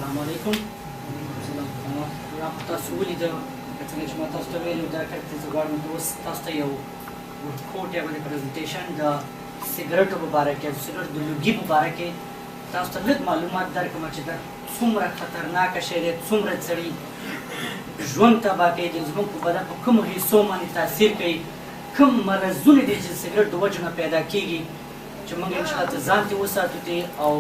السلام علیکم. تاسو ولیدل څنګه چې ما تاسو ته ویلي دا کار ته زه غواړم چې اوس تاسو ته یو ورکوټ یا باندې پرزنټیشن د سګرټو په باره کې د سګرټ د لوګي په باره کې تاسو ته لږ معلومات درکړم چې دا څومره خطرناکه شی دی، څومره سړي ژوند تباه کوي، زموږ په بدن په کومو حصو باندې تاثیر کوي، کوم مرضونه دي چې سګرټ د وجې نه پیدا کېږي چې موږ انشاءالله ته ځان ترې وساتو دي او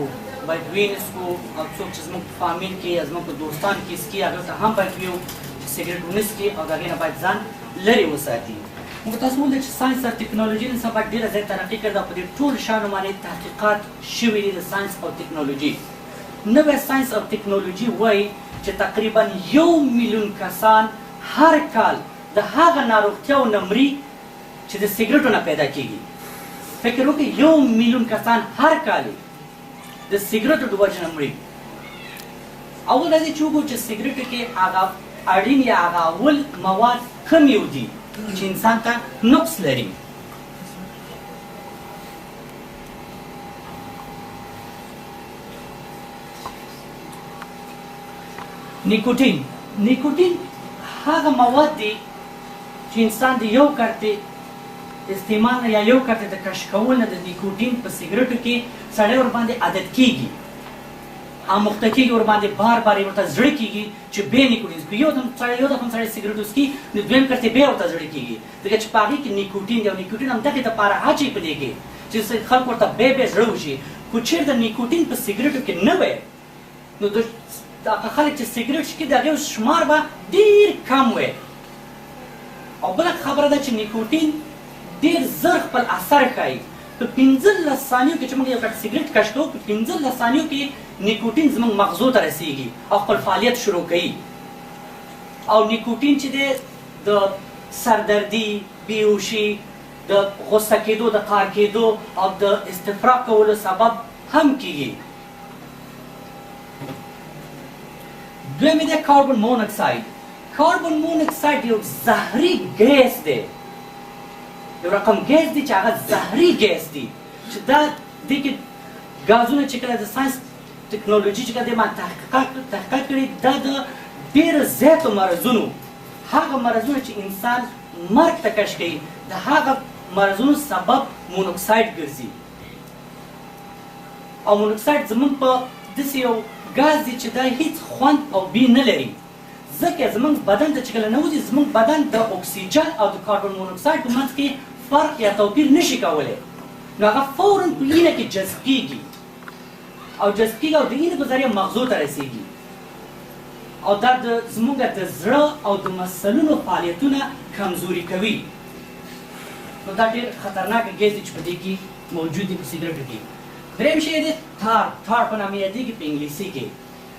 باید وینسکو او څوک چې زموږ په فامیل کې یا زموږ په دوستان کې څکي هغو ته هم باید ویو چې سګرټ ونه څکي او د هغې نه باید ځان لرې وساتي. موږ تاسو ولیدل چې ساینس او ټکنالوژي نن سبا ډېره زیات ترقي کړې ده، په دې ټولو شیانو باندې تحقیقات شوي دي د ساینس او ټکنالوژي. نوی ساینس او ټکنالوژي وایي چې تقریبا 1 میلیون کسان هر کال د هغه ناروغتیاو نه مري چې د سګرټو نه پیدا کېږي. فکر وکړئ 1 میلیون کسان هر کال د سګرټو د وجې نه مري. اول دا دی چې وګورو چې سګرټو کې هغه اړین یا هغه اول مواد کوم یو دي چې انسان ته نقص لري. نیکوټین هغه مواد دي چې انسان د یو کرتې استعمال یا یو کرتې د کش کول نه د نیکوټین په سګرټو کې سړی ورباندې عادت کېږي، آموخته کېږي، ورباندې بار بار یې ورته زړه کېږي چې بې نیکوټین څکي. یو دفعه سړی سګرټ وڅکي نو دویم کرتې بیا ورته زړه کېږي، ځکه چې په هغې کې نیکوټین دی او نیکوټین همدغې دپاره اچوي په دې کې چې خلک ورته بیا زړه وشي. خو چېرته نیکوټین په سګرټو کې نه وی نو هغه خلک چې سګرټ څکي د هغې شمار به ډېر کم وی. او بله خبره ده چې نیکوټین ډېر زر خپل اثر ښایي. په 15 ثانیو کې چې موږ یو کټ سګرټ کش کوو په 15 ثانیو کې نیکوټین زموږ مغزو ته رسیږي او خپل فعالیت شروع کوي. او نیکوټین چې دی د سردردي، بېهوشي، د غصه کېدو، د قهر کېدو او د استفراق کولو سبب هم کېږي. دویم دی کاربن مونوکساید. کاربن مونوکساید یو زهري ګیس دی، یو رقم ګیس دی چې هغه زهري ګیس دی چې دا دې کې ګازونه چې کله د ساینس ټکنالوژي چې کله دې باندې تحقیق کړي دا د ډېرو زیاتو مرضونو هغه مرضونه چې انسان مرګ ته کش کوي د هغه مرضونو سبب مونوکساید ګرځي. او مونوکساید زموږ په داسې یو ګاز دی چې دا هیڅ خوند او بوی نه لري، ځکه زموږ بدن ته چې کله نوځي زموږ بدن د اکسیجن او د کاربن مونوکساید په منځ کې فرق یا توپیر نشي کولی، نو هغه فورا په وینه کې جذب کېږي او د وینې په ذریعه مغزو ته رسیږي او دا زموږ د زړه او د مفصلونو فعالیتونه کمزوري کوي. نو دا ډېر خطرناکه ګیس دی چې په دې کې موجود دی په سګرټو کې. دریم شی دی تار په نامه یادېږي په انګلیسي کې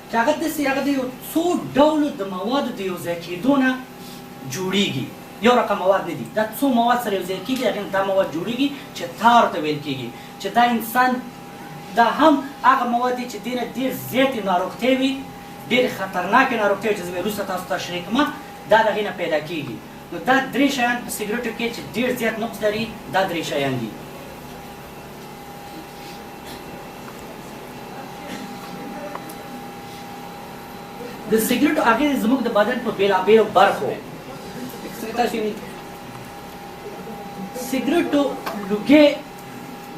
چې هغه داسې هغه د یو څو ډولو د موادو د یو ځای کېدو نه جوړېږي. یو رقم مواد نه دي، دا څو مواد سره یو ځای کېږي هغې نه دا مواد جوړېږي چې تار ته ویل کېږي. چې دا انسان دا هم هغه مواد دي چې دې نه ډېر زیاتې ناروغتیاوې وي، ډېرې خطرناکې ناروغتیاوې چې زه به وروسته تاسو ته تشریح کړم دا د هغې نه پیدا کېږي. نو دا 3 شیان په سګرټو کې چې ډېر زیات نقص لري دا 3 شیان دي. د سګرټو اغېز زموږ د بدن په بېلابېلو برخو سګرټو لوګي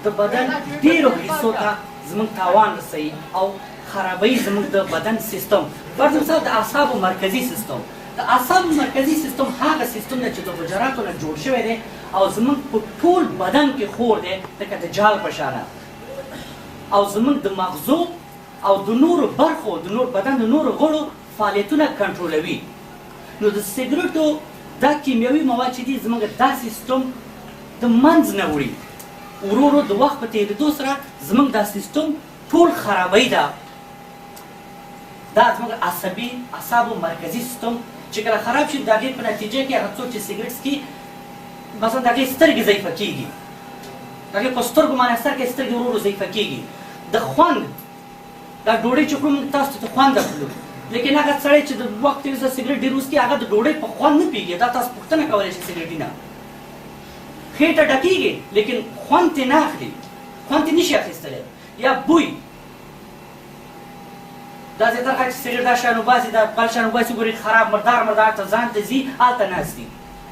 د بدن ډېرو حصو ته زموږ تاوان رسوي او خرابوي زموږ د بدن سیستم. فرض مثال د اعصابو مرکزي سیستم. د اعصابو مرکزي سیستم هغه سیستم دی چې د حجراتو نه جوړ شوی دی او زموږ په ټول بدن کې خور دی لکه د جال په شانه او زموږ د مغزو او د نورو برخو د بدن د نورو غړو فعالیتونه کنټرولوي. نو د سګرټو دا کیمیاوي مواد چې دي زموږ دا سیستم د منځ نه وړي، ورو ورو د وخت په تېرېدو سره زموږ دا سیستم ټول خرابوي. دا زموږ اعصابو مرکزي سیستم چې کله خراب شي د هغې په نتیجه کې هغه څوک چې سګرټ څکي مثلا د هغې سترګې ضعیفه کېږي، د هغې په سترګو باندې اثر کوي، سترګې ورو ورو ضعیفه کېږي. د خوند دا ډوډۍ چې خورو موږ تاسو ته خوند اخلو، لیکن هغه سړی چې د وخت تېر سره سګرټ ډېر وڅکي هغه د ډوډۍ په خوند نه پوهېږي. دا تاسو پوښتنه کولی شئ سګرټي نه خېټه ډکېږي لیکن خوند ترې نه اخلي، خوند ترې نشي اخیستلی. یا بوی دا زیاتره خلک چې سګرټ دا شیان وباسي دا بل شیان وباسي ګوري خراب مردار ته ځان ته ځي هلته ناست دي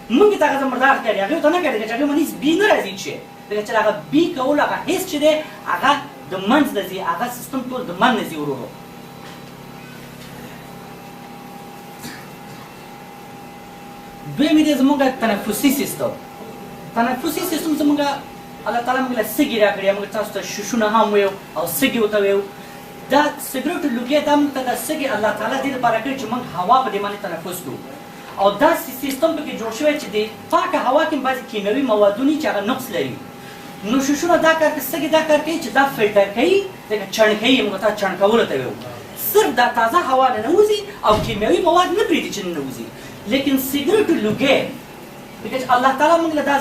مونږ ته هغه مردار ښکاري هغې ته نه ښکاري چې هغې باندې هېڅ بي نه راځي چې ځکه چې هغه بي کول هغه حس چې دی هغه د منځ نه ځي هغه سیستم ټول د من نه ځي ورو ورو دویمې دی زموږ تنفسي سیستم زموږ الله تعالی موږ له سږي راکړي موږ تاسو ته ششونه هم ویو او سږي ورته ویو دا سګرټو لوګي دا موږ ته د سږي الله تعالی دې لپاره کړي چې موږ هوا په دې باندې تنفس کړو او دا سیستم پکې جوړ شوی چې د پاکه هوا کې بعضې کیمیاوي موادونه چې هغه نقص لري نو ششونه دا کار کوي سږي دا کار کوي چې دا فلټر کوي لکه چڼ کوي موږ ته چڼ کولو ته ویو صرف دا تازه هوا ننوځي او کیمیاوي مواد نه پرېږدي چې ننوځي لیکن سګرټو لوګي because الله تعالی موږ له دا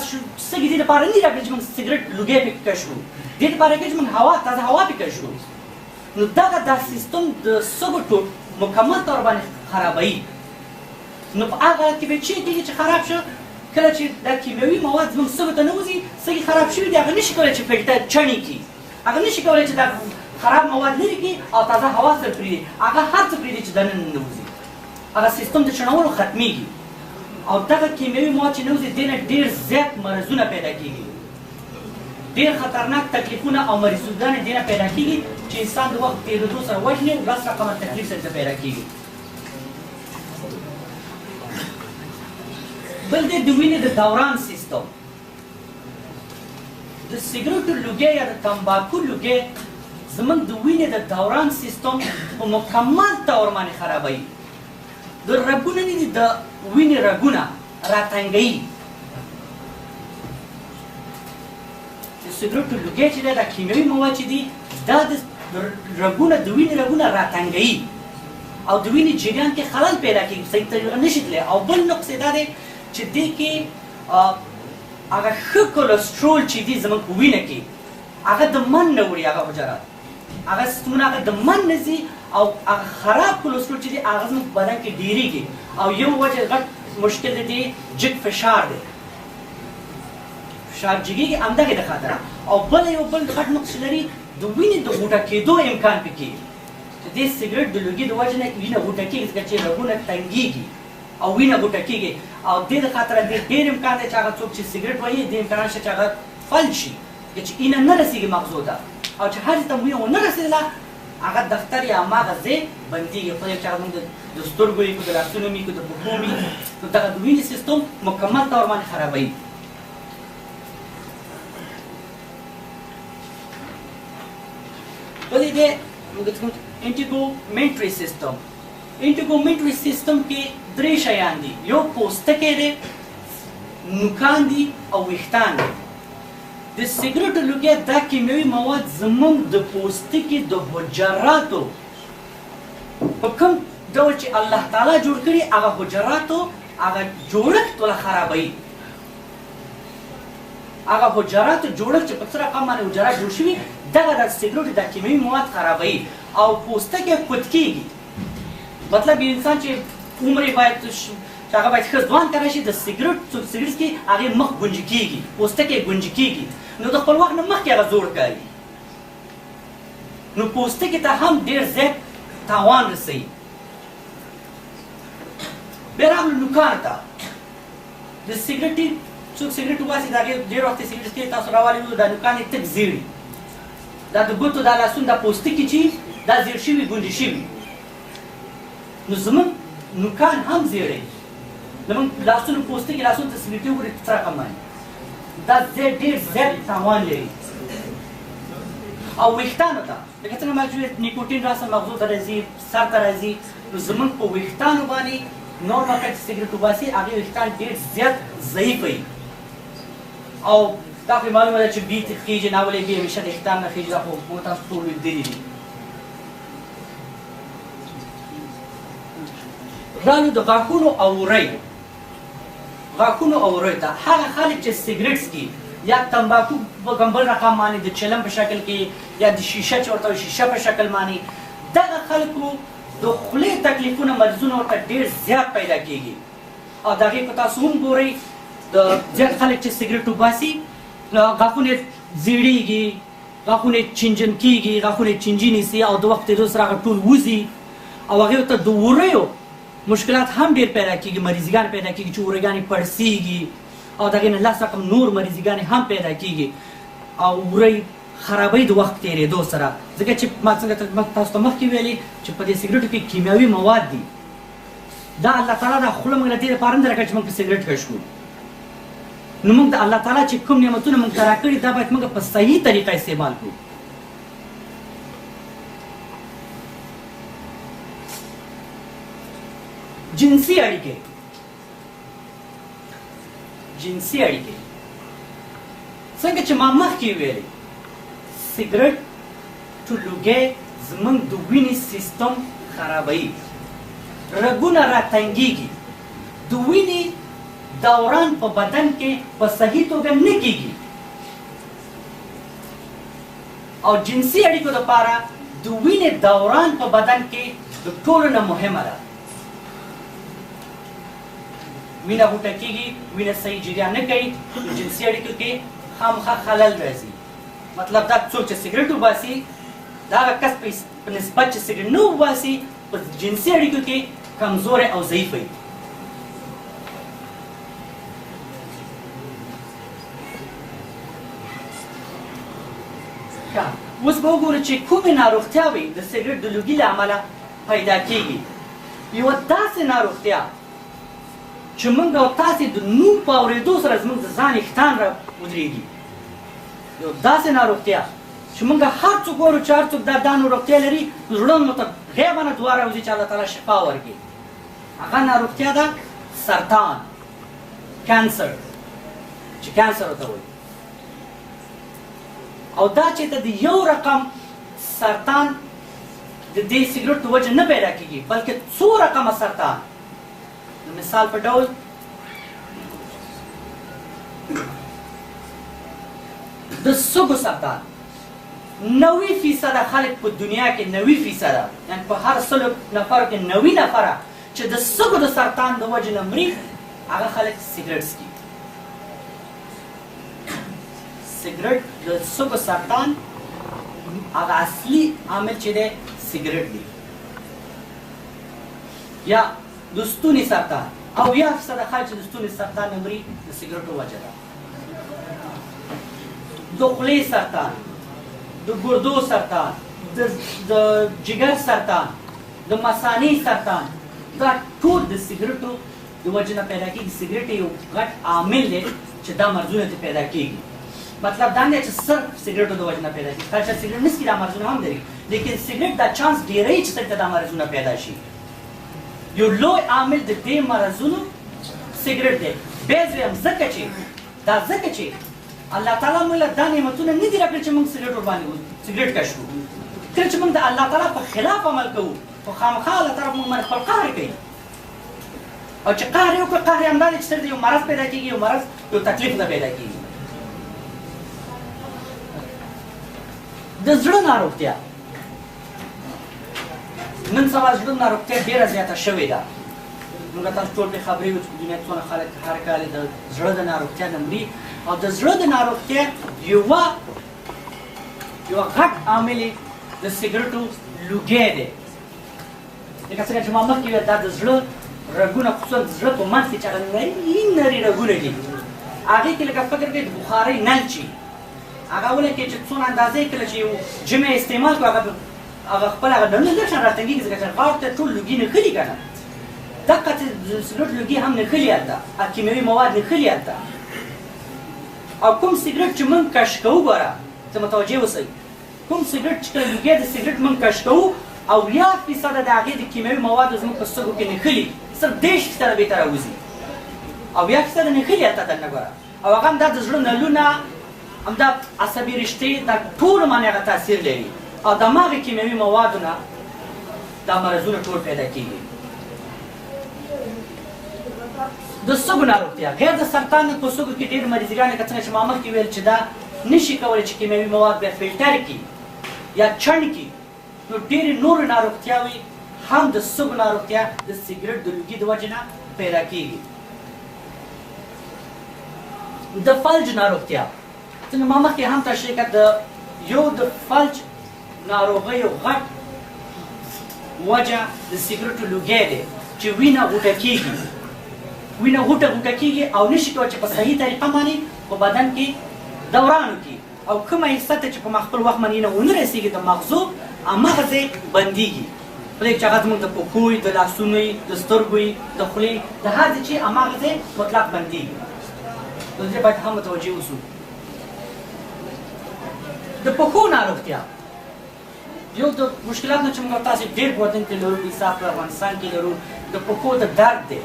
سږي دې لپاره نه راکړي چې موږ سګرټ لوګي پکې کش کړو دې لپاره کړي چې موږ تازه هوا پکې کش کړو نو دغه دا سیستم د سږو ټول مکمل طور باندې خرابوي نو په هغه کې به چې کېږي چې خراب شو کله چې دا کیمیاوي مواد زموږ سږو ته ننوځي سږي خراب شوي دي هغه نشي کولی چې فلټر چڼې کړي هغه نشي کولی چې دا خراب مواد لرې کړي او تازه هوا سره پرېږدي هغه هر څه پرېږدي چې دننه ننوځي هغه سیستم د چڼولو ختمیږي او دغه کیمیاوي مواد چې ننوځي دې نه ډېر زیات مرضونه پیدا کېږي ډېر خطرناک تکلیفونه او مریضوګانې دې نه پیدا کېږي چې انسان د وخت تېرېدو سره وژني او لس رقمه تکلیف سره پیدا کېږي بل دی د وینې د دوران سیستم د سګرټو لوګي یا د تمباکو لوګي زموږ د وینې د دوران سیستم په مکمل طور باندې خرابوي د رګونه نه دي د وینې رګونه راتنګوي د سګرټو لوګي چې دی دا کیمیاوي مواد چې دي دا د رګونه د وینې رګونه راتنګوي او د وینې جریان کې خلل پیدا کېږي صحیح طریقه نشي تللی او بل نقص یې دا دی چې دې کې هغه ښه کلسترول چې دي زموږ په وینه کې هغه د من نه وړي هغه حجرات هغه سیستمونه هغه د من نه ځي او هغه خراب کلسترول چې دي هغه زموږ په بدن کې ډېرېږي او یو وجه غټ مشکل دی جګ فشار دی فشار جګېږي همدغې د خاطره او بل غټ نقص لري د وینې د غوټه کېدو امکان پکې د دې سګرټ د لوګي د وجې نه وینه غوټه کېږي ځکه چې رګونه تنګېږي او وینه غوټه کېږي او دې د خاطره ډېر امکان دی چې هغه څوک چې سګرټ وهي دې امکان شته چې هغه فلج شي چې اینه نه رسېږي مغزو ته او چې هر ته وینه ونه رسېدله هغه دفتر یا هماغه ځای بندېږي خدای چې هغه موږ د سترګو وي که د لاسونو وي که د پښو وي نو دغه د وینې سیستم مکمل طور باندې خرابوي بلې دی موږ انټیګومنټري سیستم انټیګومنټري سیستم کې درې شیان دي یو پوستکی دی نوکان دي او ویښتان دي د سګرټو لوګي دا کیمیاوي مواد زموږ د پوستکي د حجراتو په کوم ډول چې الله تعالی جوړ کړي هغه حجراتو هغه جوړښت ولا خرابوي هغه حجراتو جوړښت چې په څه رقم باندې حجرات جوړ شوي دغه د سګرټو دا کیمیاوي مواد خرابوي او پوستکی قوت کېږي مطلب یو انسان چې عمر یې باید چې هغه باید ښه ځوان کړی شي د سګرټ څوک سګرټ څکي هغې مخ ګونجي کېږي پوستکی یې ګونجي کېږي نو د خپل وخت نه مخکې هغه زوړ ښکاري نو پوستکي ته هم ډېر زیات تاوان رسوي بیا راغلو نوکانو ته د سګرټي څوک سګرټ وباسي د هغې ډېر وخت یې سګرټ څکي تاسو راوالي دا نوکان یې تک زیړي دا د ګوتو دا لاسونه دا پوستکي چې دا زیړ شوي ګونډې شوي نو زموږ نوکان هم زیړی زموږ لاسونو پوستکي لاسونو ته سګرټي وګورئ څه رقم باندې دا ډېر زیات تاوان لري او ویښتانو ته لکه څنګه ما چې نیکوټین راسه مغزو ته راځي سر ته راځي نو زموږ په ویښتانو باندې نور وخت چې سګرټ وباسي هغې ویښتان ډېر زیات ضعیف وي او دا خو معلومه ده چې بي خیږي ناولې بي همیشه د ویښتان نه خیږي دا خو موږ تاسو ټول لیدلي دي رالو د غاښونو او وری غاښونو او وریو ته هغه خلک چې سګرټ څکي یا تمباکو په بل رقم باندې د چلم په شکل کې یا د شیشه چې ورته شیشه په شکل باندې دغه خلکو د خولې تکلیفونه مرضونه ورته ډېر زیات پیدا کېږي او د هغې که تاسو هم ګورئ د زیات خلک چې سګرټ وباسي غاښونه یې زیړېږي غاښونه یې چینجن کېږي غاښونه یې چینجي نیسي او د وخت تېرېدو سره هغه ټول وځي او هغې ته د وریو مشکلات هم ډېر پیدا کېږي، مریضګان پیدا کېږي چې وریګانې پړسېږي او د هغې نه 10 رقم نور مریضګانې هم پیدا کېږي او وری خرابۍ د وخت تېرېدو سره. ځکه چې ما څنګه تاسو ته مخکې ویلې چې په دې سګرټو کې کیمیاوي مواد دي. دا الله تعالی دا خوله موږ له دې لپاره نه راکړه چې موږ په سګرټ کش کړو. نو موږ د الله تعالی چې کوم نعمتونه موږ ته راکړي دا باید موږ په صحیح طریقه استعمال کړو. جنسي اړیکې څنګه چې ما مخکې ویلې سګرټ ټولګی زموږ د وینې سیستم خرابوي، رګونه راتنګېږي، د وینې دوران په بدن کې په صحیح توګه نه کېږي. او جنسي اړیکو لپاره د وینې دوران په بدن کې د ټولو نه مهمه ده. وینه غوټه کېږي، وینه صحیح جریان نه کوي، نو جنسي اړیکو کې خامخا خلل راځي. مطلب دا څوک چې سګرټ وباسي دا هغه کس په نسبت چې سګرټ نه وباسي په جنسي اړیکو کې کمزوری او ضعیف وي. اوس به وګورو چې کومې ناروغتیاوې د سګرټ د لوګي له امله پیدا کېږي. یوه داسې ناروغتیا چې موږ او تاسې د نوم په اورېدو سره زموږ د ځان ویښتان را ودرېږي. یو داسې ناروغتیا چې موږ هر څوک ګورو چې هر څوک دا ناروغتیا لري، زړه مو ته غیبانه دعا راوځي چې الله تعالی شفا ورکړي. هغه ناروغتیا ده سرطان، کانسر، چې کانسر ورته وایي. او دا چې د یو رقم سرطان د دې سګرټ په وجه نه پیدا کېږي، بلکې څو رقمه سرطان. مثال په ډول د سږو سرطان 90% خلک په دنیا کې 90%، یعنی په هر 100 نفرو کې 90 نفره چې د سږو د سرطان د وجې نه مري هغه خلک سګرټ څکي. سګرټ د سږو سرطان هغه اصلي عامل چې دی سګرټ دی. یا د ستوني سرطان 80% خلک چې د ستوني سرطان نه مري د سګرټو وجه ده. د خولې سرطان، د ګردو سرطان، د جگر سرطان، د مثانې سرطان، دا ټول د سګرټو د وجه نه پیدا کېږي. سګرټ یو غټ عامل دی چې دا مرضونه ترې پیدا کېږي. مطلب دا نه چې صرف سګرټو د وجه نه پیدا کېږي. کله چې سګرټ نه څکي دا مرضونه هم لري، لیکن سګرټ دا چانس ډېری چې څنګه دا مرضونه پیدا شي. یو لوی عامل د دې مرضونو سګرټ دی. بیا زه وایم ځکه چې الله تعالی موږ له دا نعمتونه نه دي راکړي چې موږ سګرټ ورباندې سګرټ کش کړو. کله چې موږ د الله تعالی په خلاف عمل کوو خو خامخا الله تعالی موږ باندې خپل قهر کوي. او چې قهر یې وکړ، قهر یې همدا دی چې سره یو مرض پیدا کېږي، یو مرض یو تکلیف نه پیدا کېږي. د زړه ناروغتیا نن سبا زړه ناروغتیا ډېره زیاته شوې ده. موږ تاسو ټول پرې خبرې وو چې په دنیا کې څونه خلک هر کال د زړه د ناروغتیا نه مري. او د زړه د ناروغتیا یوه غټ عامل یې د سګرټو لوګی دی. لکه څنګه چې ما مخکې ویل دا د زړه رګونه، خصوصا د زړه په منځ کې چې هغه نري رګونه دي، هغې کې لکه فکر کوئ د بخارۍ نل چې هغه ولکې چې څونه اندازې کله چې یو جمع استعمال کړو هغه خپل هغه نلونه لږ شان راتنګېږي، ځکه چې غاړو ته ټول لوګي نښلي که نه. دقه د سګرټ لوګي هم نښلي هلته، کیمیاوي مواد نښلي هلته. او کوم سګرټ چې موږ کش کوو، ګوره ته متوجه اوسئ، کوم سګرټ چې کله لوګی د سګرټ موږ کش کوو 80% د هغې د کیمیاوي موادو زموږ په سترګو کې نښلي، صرف 10% بېرته راوځي. 80% نښلي هلته دننه ګوره. او هغه همدا د زړه نلونه، همدا عصبي رشتې، دا ټولو باندې هغه تاثیر لري. او د هماغې کیمیاوي موادو نه دا مرضونه ټول پیدا کېږي. د سږو ناروغتیا غیر د سرطان په سږو کې ډېر مریضګان لکه څنګه چې ما مخکې ویل چې دا نشي کولی چې کیمیاوي مواد بیا فلټر کړي یا چڼ کړي، نو ډېرې نورې ناروغتیاوې هم د سږو ناروغتیا د سګرټ د لوګي د وجې نه پیدا کېږي. د فلج ناروغتیا څنګه ما مخکې هم تشریح کړه، د فلج ناروغۍ یو غټ وجه د سیګریټو لوګی دی چې وینه غوټه کېږي وینه غوټه کېږي او نشي کولی چې په صحیح طریقه باندې په بدن کې دوران وکړي او کومه حصه ته چې په خپل وخت باندې نه ونه رسېږي د مغزو هماغه ځای بندېږي پرېږدي چې هغه زموږ د پښو وي د لاسونو وي د سترګو وي د خولې د هر ځای چې هماغه ځای مطلق بندېږي نو دې باید هم متوجه اوسو د پښو ناروغتیا یو د مشکلاتو چې موږ تاسو ډېر په وطن کې لرو حساب په افغانستان کې لرو د پښو د درد دی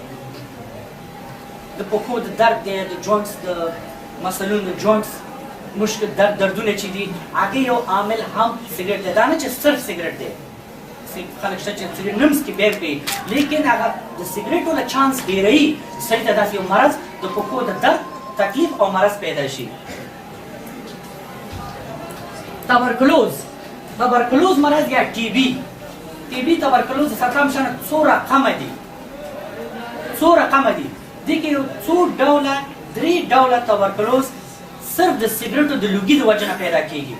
د پښو د درد دی د جوینټس د مثلون د جوینټس مشکل دردونه چې دي هغه یو عامل هم سیګریټ دی دا نه چې صرف سیګریټ دی خلک شته چې سیګریټ نه مسکي بیا کوي لیکن هغه د سیګریټو له چانس ډېروي سړي ته داسې یو مرض د پښو د درد تکلیف او مرض پیدا شي تبرکلوز مرض یا ټي بي تبرکلوز سرطان شانه څو رقمه دي دې کې یو څو ډوله 3 ډوله تبرکلوز صرف د سیګریټو د لوګي د وجه نه پیدا کېږي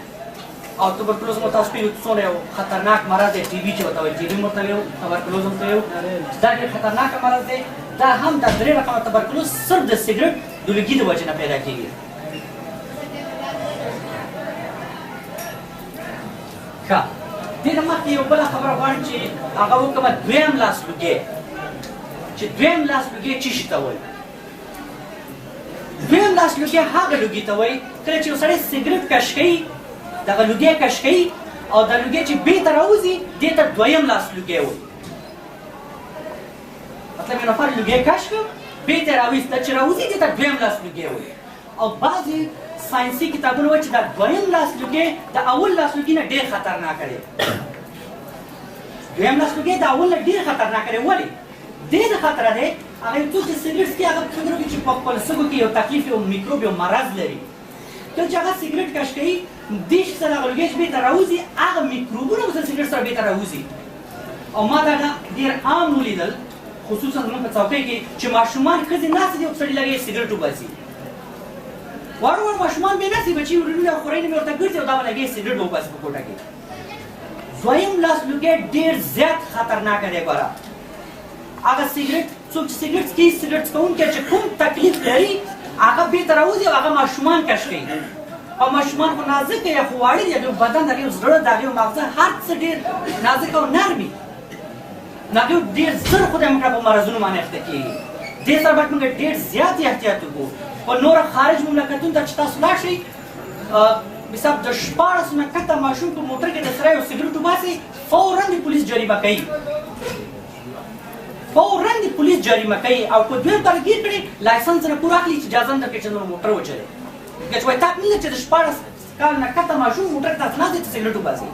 او تبرکلوز مو تاسو په څونه یو خطرناک مرض دی ټي بي چې ورته وایي ټي بي مو ته یو تبرکلوز هم ته یو دا ډېر خطرناک مرض دی دا هم دا 3 رقمه تبرکلوز صرف د سیګریټ د لوګي د وجه نه پیدا کېږي ښه دې نه مخکې یو بله خبره غواړم چې هغه وکړمه دویم لاس لوګی چې دویم لاس لوګی څه شي ته وایي دویم لاس لوګی هغه لوګي ته وایي کله چې یو سړی سیګریټ کش کوي دغه لوګی کش کوي او دا لوګی چې بې ته راوځي دې ته دویم لاس لوګی وایي مطلب یو نفر لوګی کش کړ بې ته راوایست چې راوځي دې ته دویم لاس لوګی وایي او بعضې ساینسي کتابونه وایي چې دا دویم لاس لوګی د اول لاس لوګي نه ډېر خطرناک دی دویم لاس لوګی د اول نه ډېر خطرناک دی ولې ډېر خطره دی هغه یو څوک چې سیګریټ څکي هغه فکر وکړي چې په خپل سږو کې یو تکلیف یو میکروب یو مرض لري کله چې هغه سیګریټ کش کوي دې شي سره هغه لوګی چې بېرته راوځي هغه میکروبونه به سیګریټ سره بېرته راوځي او ما دا ډېر عام ولیدل خصوصا زموږ په څوکۍ کې چې ماشومان ښځې ناستې دي او سړي لګیا یې سیګریټ وباسي وړ ماشومان بې ناستې بچي ورونه خورۍ نه مې ورته ګرځي او دا به لګیا یې سیګریټ وباسي په کوټه کې دویم لاس لوګی ډېر زیات خطرناکه دی ګوره هغه سیګریټ څوک چې سیګریټ څکي سیګریټ څکوونکی چې کوم تکلیف لري هغه بېرته راوځي او هغه ماشومان کش کوي او ماشومان خو نازک یا خو واړه دي هغې بدن د هغې زړه د هغې ماغزه هر څه ډېر نازک او نرم وي نو هغې ډېر زر خدای مکړه په مرضونو باندې اخته کېږي دې سره باید موږ ډېر زیات احتیاط وکړو په نوره خارج مملکتونو ته چې تاسو لاړ شئ مثال د 14 نه کته ماشوم په موټر کې د سره یو سیګریټ وباسي فورا د پولیس جریمه کوي فورا د پولیس جریمه کوي او په دویم کال ګیر کړي لایسنس نه پوره اخلي چې اجازه نه درکړي چې نور موټر وچلوي ځکه چې وایي تا نه چې د 14 کال نه کته ماشوم موټر ته نه دی چې سیګریټ وباسي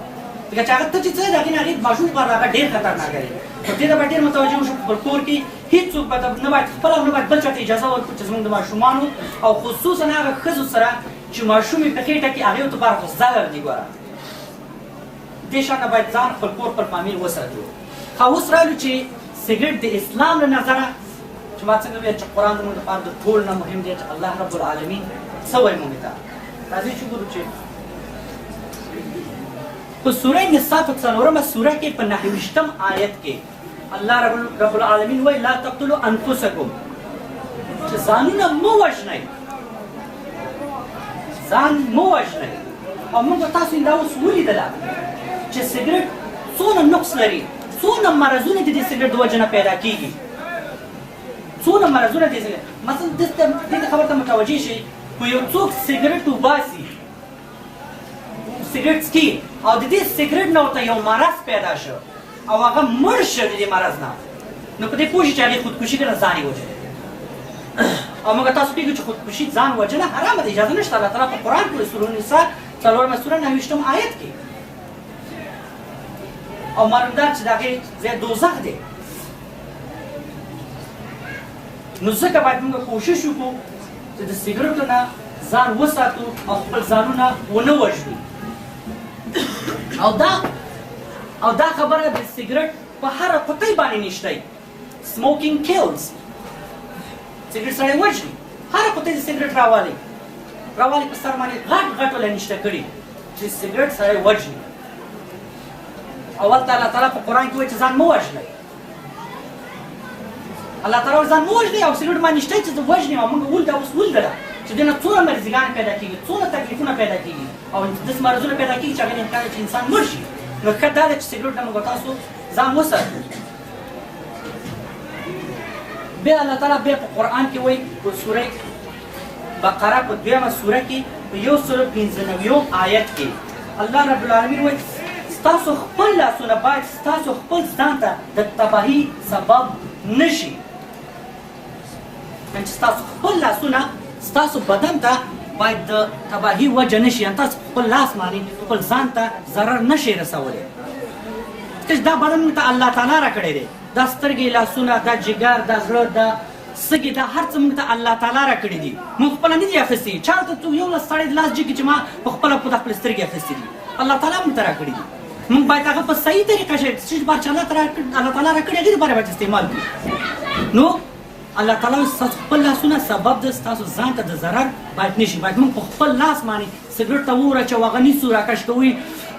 ځکه چې هغه ته چې څه د هغې نه هغې ماشوم لپاره هغه ډېر خطرناک دی خو دې ته باید ډېر متوجه وشو په خپل کور کې هېڅوک به نه باید خپله او نه باید بل چا ته اجازه ورکړو چې زموږ د ماشومانو او خصوصا هغه ښځو سره چې ماشوم یې په خېټه کې هغې لپاره خو ضرر دی ګوره دې شان نه باید ځان خپل کور خپل فامیل وساتو ښه اوس رالو چې سیګریټ د اسلام له نظره چې ما څنګه ویل چې قرآن زموږ لپاره د ټول نه مهم دی چې الله رب العالمین څه وایي موږ ته راځئ چې وګورو چې په سوره نساء په 4مه سوره کې په 9 آیت کې الله رب العالمین وایي لا تقتلوا انفسکم چې ځانونه مه وژنئ ځان مه وژنئ او موږ تاسو دا اوس ولیدله چې سیګریټ څونه نقص لري څونه مرضونه د دې سیګریټ د وجه نه پیدا کېږي څونه مرضونه دي مثلا دې خبر ته متوجه شئ خو یو څوک سیګریټ وباسي سیګریټ څکي او د دې سیګریټ نه ورته یو مرض پیدا شو او هغه مړ شو د دې مرض نه نو په دې پوه شي چې هغې خودکشي کړه ځان یې وژلی او موږ تاسو پوهېږو چې خودکشي ځان وژنه حرامه ده اجازه نشته الله تعالی په قرآن کې سوره نساء 4مه سوره 9 آیت کې او معلوم ده چې د هغې ځای دوزخ دی نو ځکه باید موږ کوشش وکړو چې د سیګریټو نه ځان وساتو او خپل ځانونه ونه وژنو او دا خبره د سیګریټ په هره قطۍ باندې نشته سموکینګ کیلز سیګریټ سړی وژني هره قطۍ د سیګریټ راوالي په سر باندې غټ ولې نشته کړي چې سیګریټ سړی وژني اول ته الله تعالی په قرآن کې وایي چې ځان مه وژنئ. الله تعالی وایي ځان مه وژنئ او سګرټ باندې شته چې زه وژنې او موږ ولده اوس ولده چې دې نه څومره مرضیګان پیدا کېږي، څومره تکلیفونه پیدا کېږي او داسې مرضونه پیدا کېږي چې هغه امکان چې انسان مړ شي. نو ښه دا ده چې سګرټ نه موږ تاسو ځان وساتو. بیا الله تعالی بیا په قرآن کې وایي په سوره بقره په 2مه سوره کې په 195 آیت کې الله رب العالمین وایي ستاسو خپل لاسونه باید ستاسو خپل ځان ته د تباهي سبب نشي. یعنې چې ستاسو خپل لاسونه ستاسو بدن ته باید د تباهي وجه نشي، یعنې تاسو خپل لاس باندې خپل ځان ته ضرر نشي رسولی. ځکه دا بدن موږ ته الله تعالی راکړی دی، دا سترګې، لاسونه، دا جګر، دا زړه، دا سږي، دا هر څه موږ ته الله تعالی راکړي دي. موږ خپله نه دي اخیستي. چا ته یو لاس سړی لاس جګي چې ما په خپله خپلې سترګې اخیستي دي، الله تعالی موږ ته راکړي دي. موږ باید هغه په صحیح طریقه چې بار چې الله تعالی راکړي هغې دپاره باید استعمال کړو. نو الله تعالی ستاسو خپل لاسونه سبب د ستاسو ځان ته د ضرر باید نشي. باید موږ په خپل لاس باندې سګرټ ته وراچوو، هغه نیسو، راکش کوئ،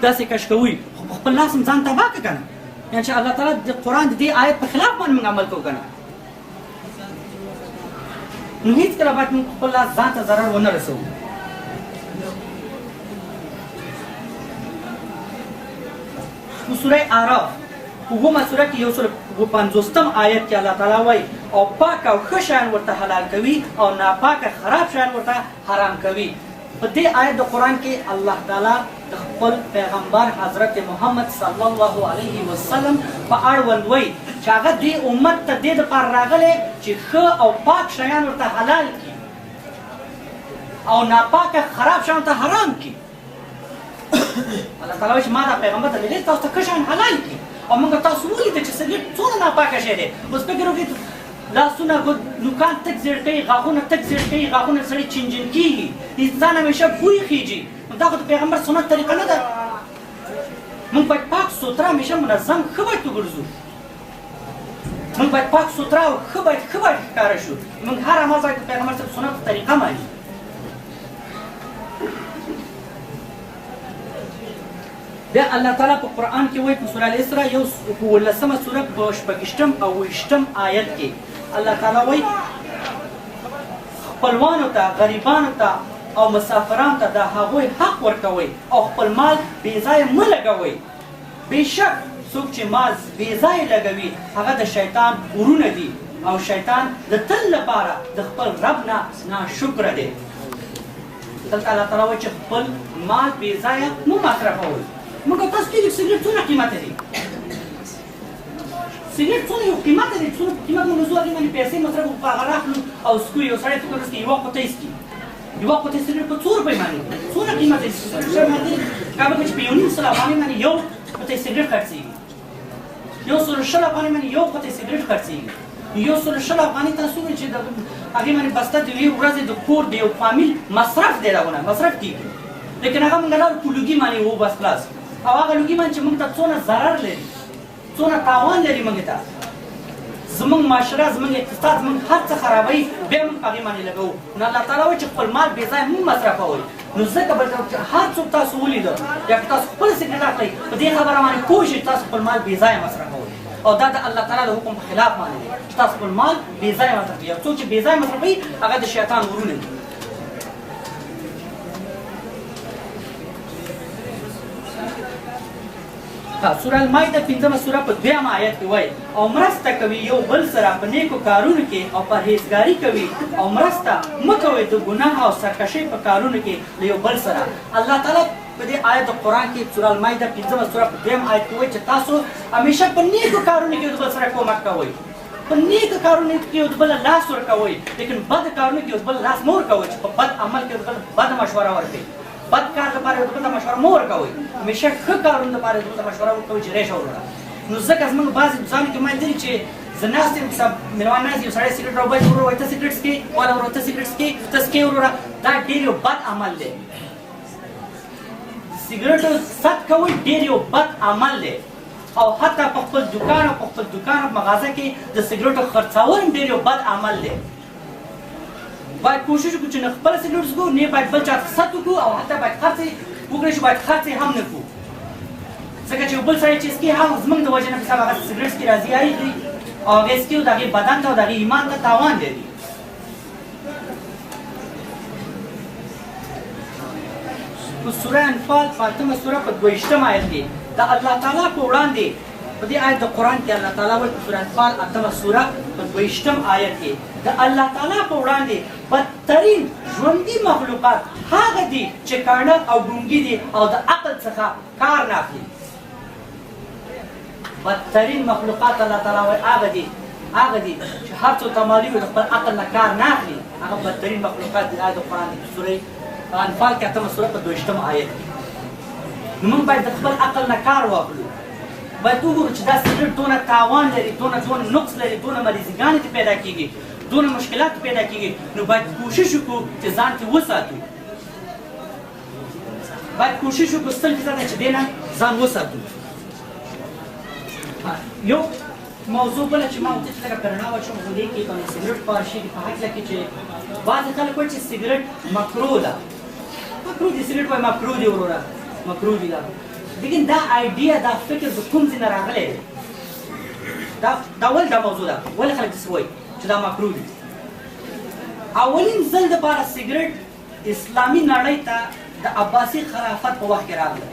داسې کش کوئ، خو په خپل لاس هم ځان تباه کړه که نه. یعنې چې الله تعالی د قرآن د دې آیت په خلاف باندې موږ عمل کوو که نه. نو هېڅکله باید موږ خپل لاس ځان ته ضرر ونه رسوو. په سوره اعراف په 9مه سوره کې 150 آیت کې الله تعالی وایي او پاک او ښه شیان ورته حلال کوي او ناپاکه خراب شیان ورته حرام کوي. په دې آیت د قرآن کې الله تعالی د خپل پیغمبر حضرت محمد صلی الله علیه وسلم په اړوند وایي چې هغه دې امت ته دې دپاره راغلی چې ښه او پاک شیان ورته حلال کړي او ناپاکه خراب شیان ورته حرام کړي. الله تعالی وایي چې ما دا پیغمبر ته لیږلی تاسو ته ښه شیان حلال کړي او موږ تاسو ولیده چې سګرټ څومره ناپاکه شی دی. اوس فکر وکړئ لاسونه نوکان تک زیړ کوي، غاښونه تک زیړ کوي، غاښونه سړي چنجن کېږي، انسان همیشه بوی خیږي. دا خو د پیغمبر سنت طریقه نه ده. موږ باید پاک سوتره همیشه منظم ښه باید وګرځو. موږ باید پاک سوتره او ښه باید ښکاره شو. موږ هر عمل باید د پیغمبر صاحب سنت طریقه ماني. بیا الله تعالی په قرآن کې وایي په سوره الاسراء 11مه سوره په 26 او 28 آیت کې الله تعالی وایي خپلوانو ته، غریبانو ته او مسافرانو ته د هغوی حق ورکوئ او خپل مال بې ځایه مه لګوئ. بېشک څوک چې مال بې ځایه لګوي هغه د شیطان ورونه دي او شیطان د تل لپاره د خپل رب نه ناشکره دی. دلته الله تعالی وایي چې خپل مال بې ځایه مه مصرفوئ. موږ تاسو کې سګرټ څونه قیمت دی؟ سګرټ څونه یو قیمت دی؟ څونه قیمت موږ زو هغې باندې پیسې مصرفو، په هغه راخلو او څکو. یو سړی فکر وکړي یوه قطۍ څکي، یوه قطۍ سګرټ په 100 روپۍ باندې څونه قیمت دی؟ کابل کې چې په 1.5 افغانۍ باندې یو قطۍ سګرټ خرڅېږي، 120 افغانۍ باندې یو قطۍ سګرټ خرڅېږي. 120 افغانۍ تاسو وایئ چې د هغې باندې بسته د یوې ورځې د کور د یو فامیل مصرف دی، دغونه مصرف کېږي. لیکن هغه موږ لاړو په لوګي باندې وو بس خلاص. او هغه لوګي باندې چې موږ ته څونه ضرر لري، څونه تاوان لري موږ ته، زموږ معاشره، زموږ اقتصاد، زموږ هر څه خرابوي، بیا موږ په هغې باندې لګوو. نو الله تعالی وایي چې خپل مال بې ځایه مه مصرفوئ. نو ځکه به هر څوک تاسو ولیده یا که تاسو خپله سګرټ اخلئ په دې خبره باندې پوه شئ تاسو خپل مال بې ځایه مصرفوئ. او دا د الله تعالی د حکم په خلاف باندې دی چې تاسو خپل مال بې ځایه مصرفوئ. یو څوک چې بې ځایه مصرفوي هغه د شیطان ورونه دي. سوره المائده 5مه سوره په 2مه آیت کې وایي او مرسته کوي یو بل سره په نیکو کارونو کې او پرهیزګاري کوي او مرسته مه کوئ د ګناه او سرکشۍ په کارونو کې له یو بل سره. الله تعالی په دې آیت د قرآن کې سوره المائده 5مه سوره په 2مه آیت کې وایي چې تاسو همیشه په نیکو کارونو کې د بل سره کومک کوئ. په نیکو کارونو کې یو د بل لاس ورکوئ، لیکن بد کارونو کې یو د بل لاس مه ورکوئ چې په بد عمل کې یو د بل بده مشوره ورکوئ. بد کار لپاره یو د بل ته مشوره مه ورکوئ، همیشه ښه کارونو لپاره یو د بل ته مشوره ورکوئ چې ریشه وروړه. نو ځکه زموږ بعضې دوستانو کې ما لیدلي چې زه ناست یم مېلمانه ناست یو سړی سګرټ راوباسي، ورور وایي ته سګرټ څکې، والا وروره ته سګرټ څکې، ته څکې وروره. دا ډېر یو بد عمل دی. سګرټو څک کول ډېر یو بد عمل دی. او حتی په خپل دوکان او په خپل دوکان او مغازه کې د سګرټو خرڅول هم ډېر یو بد عمل دی. باید کوشش وکړو چې نه خپله سګرټ وڅکو، نه باید بل چا ته ست وکړو او حتی باید خرڅ یې وکړی شو باید خرڅ یې هم نه کړو. ځکه چې بل سړی چې څکي هغه زموږ د وجې نه حساب هغه سګرټ څکي راځي او هغې څکي او د هغې بدن ته او د هغې ایمان ته تاوان لري. په سوره انفال په 8مه سوره په 22 آیت کې د الله تعالی په وړاندې په دې آیت د قرآن کې الله تعالی وایي په سوره انفال 8مه سوره په 22 آیت کې د الله تعالی په وړاندې بدترین ژوندي مخلوقات هغه دي چې کاڼه او ګونګي دي او د عقل څخه کار نه اخلي. بدترین مخلوقات الله تعالی وایي هغه دي چې هر څو تمالي وي د خپل عقل نه کار نه اخلي. هغه بدترین مخلوقات د آیت قرآن کې سوره انفال کې 8مه سوره په 22 آیت کې. نو موږ باید د خپل عقل نه کار واخلو. باید وګورو چې دا سګرټ دونه تاوان لري، دونه نقص لري، دونه مریضګانې ترې پیدا کېږي، دونه مشکلات پیدا کېږي. نو باید کوشش وکړو چې ځان ترې وساتو. باید کوشش وکړو 100% چې دې نه ځان وساتو. یو موضوع بله چې ما ورته چې لږه پرنا واچوم په دې کې د سګرټ په شي په هکله کې چې بعضې خلک وایي چې سګرټ مکروه ده. مکروه دي سګرټ وایي مکروه دي وروره، مکروه دي دا. لیکن دا آیډیا دا فکر د کوم ځای نه راغلی دی؟ دا ولې دا موضوع ده؟ ولې خلک داسې وایي چې دا مکروه دي؟ اولین ځل دپاره سګرټ اسلامي نړۍ ته د عباسي خلافت په وخت کې راغلی.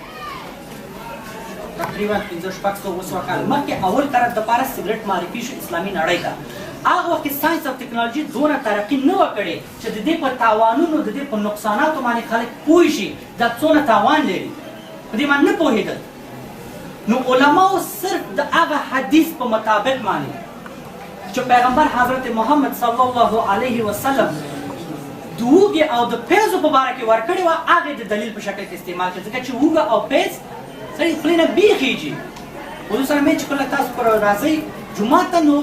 تقریبا 1500 کال مخکې اول طرف دپاره سګرټ معرفي شو اسلامي نړۍ ته. هغه وخت کې ساینس او ټکنالوژي دونه ترقي نه وه کړې چې د دې په تاوانونو د دې په نقصاناتو باندې خلک پوه شي دا څونه تاوان لري. په دې باندې نه پوهېدل. نو علماو صرف د هغه حدیث په مطابق باندې چې پیغمبر حضرت محمد صلی الله علیه وسلم د اوږې او د پیزو په باره کې ورکړې وه هغې د دلیل په شکل کې استعمال کړي. ځکه چې اوږه او پیز سړي خولې نه بیخېږي. حضور صلی الله علیه وسلم چې کله تاسو پر راځئ جومات ته نو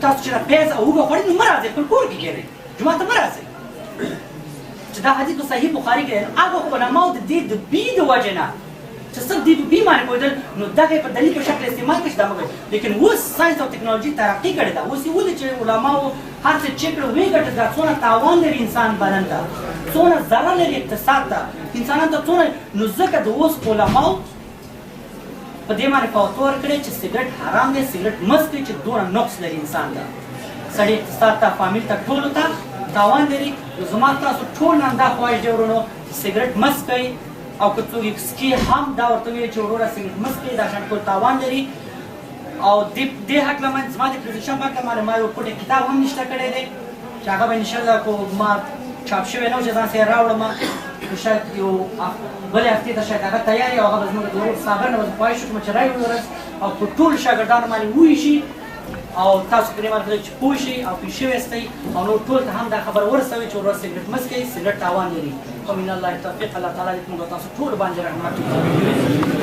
تاسو چې دا پیز او اوږه خوړئ نو مه راځئ، خپل کور کې کښېنئ، جومات ته مه راځئ. چې دا حدیث په صحیح بخاري کې دی. هغه علماو د دې د بي د وجې نه چې صرف دې په بي باندې پوهېدل نو دغه یې په دلیل په شکل استعمال کړي چې دا مه کوئ. لیکن اوس ساینس او ټکنالوژي ترقي کړې ده. اوس یې ولې چې علماو هر څه چک کړه ویې ګټه دا څونه تاوان لري انسان بدن ته، څونه ضرر لري اقتصاد ته، انسانانو ته څونه. نو ځکه د اوس علماو په دې باندې فتوا ورکړې چې سګرټ حرام دی، سګرټ مه څکئ چې دونه نقص لري انسان ته، سړي اقتصاد ته، فامیل ته، ټولو ته تاوان لري. نو زما تاسو ټول نه همدا خواهش دی ورونو سګرټ مه څکئ. او که څوک یې څکي هم دا ورته ویل چې وروره سګرټ مه څکئ، دا شیان ټول تاوان لري. او دې هکله من زما د پوزیشن په هکله ما یو پټ کتاب هم نشته کړی دی چې هغه به انشاءالله خو ما چاپ شوی نه و چې ځان سره یې راوړم. شاید یو بلې هفتې ته شاید هغه تیار وي او هغه به زموږ د ورور صابر نه به زه خواهش وکړم چې رایې ورس او په ټولو شاګردانو باندې وویشي او تاسو پرې باندې چې پوه شئ او پوه شوي یاستئ او نور ټول ته هم دا خبره ورسوئ چې ورور سګرټ مه څکئ، سګرټ تاوان لري. ومن الله التوفیق. الله تعالی دې موږ تاسو ټول باندې رحمت وکړي.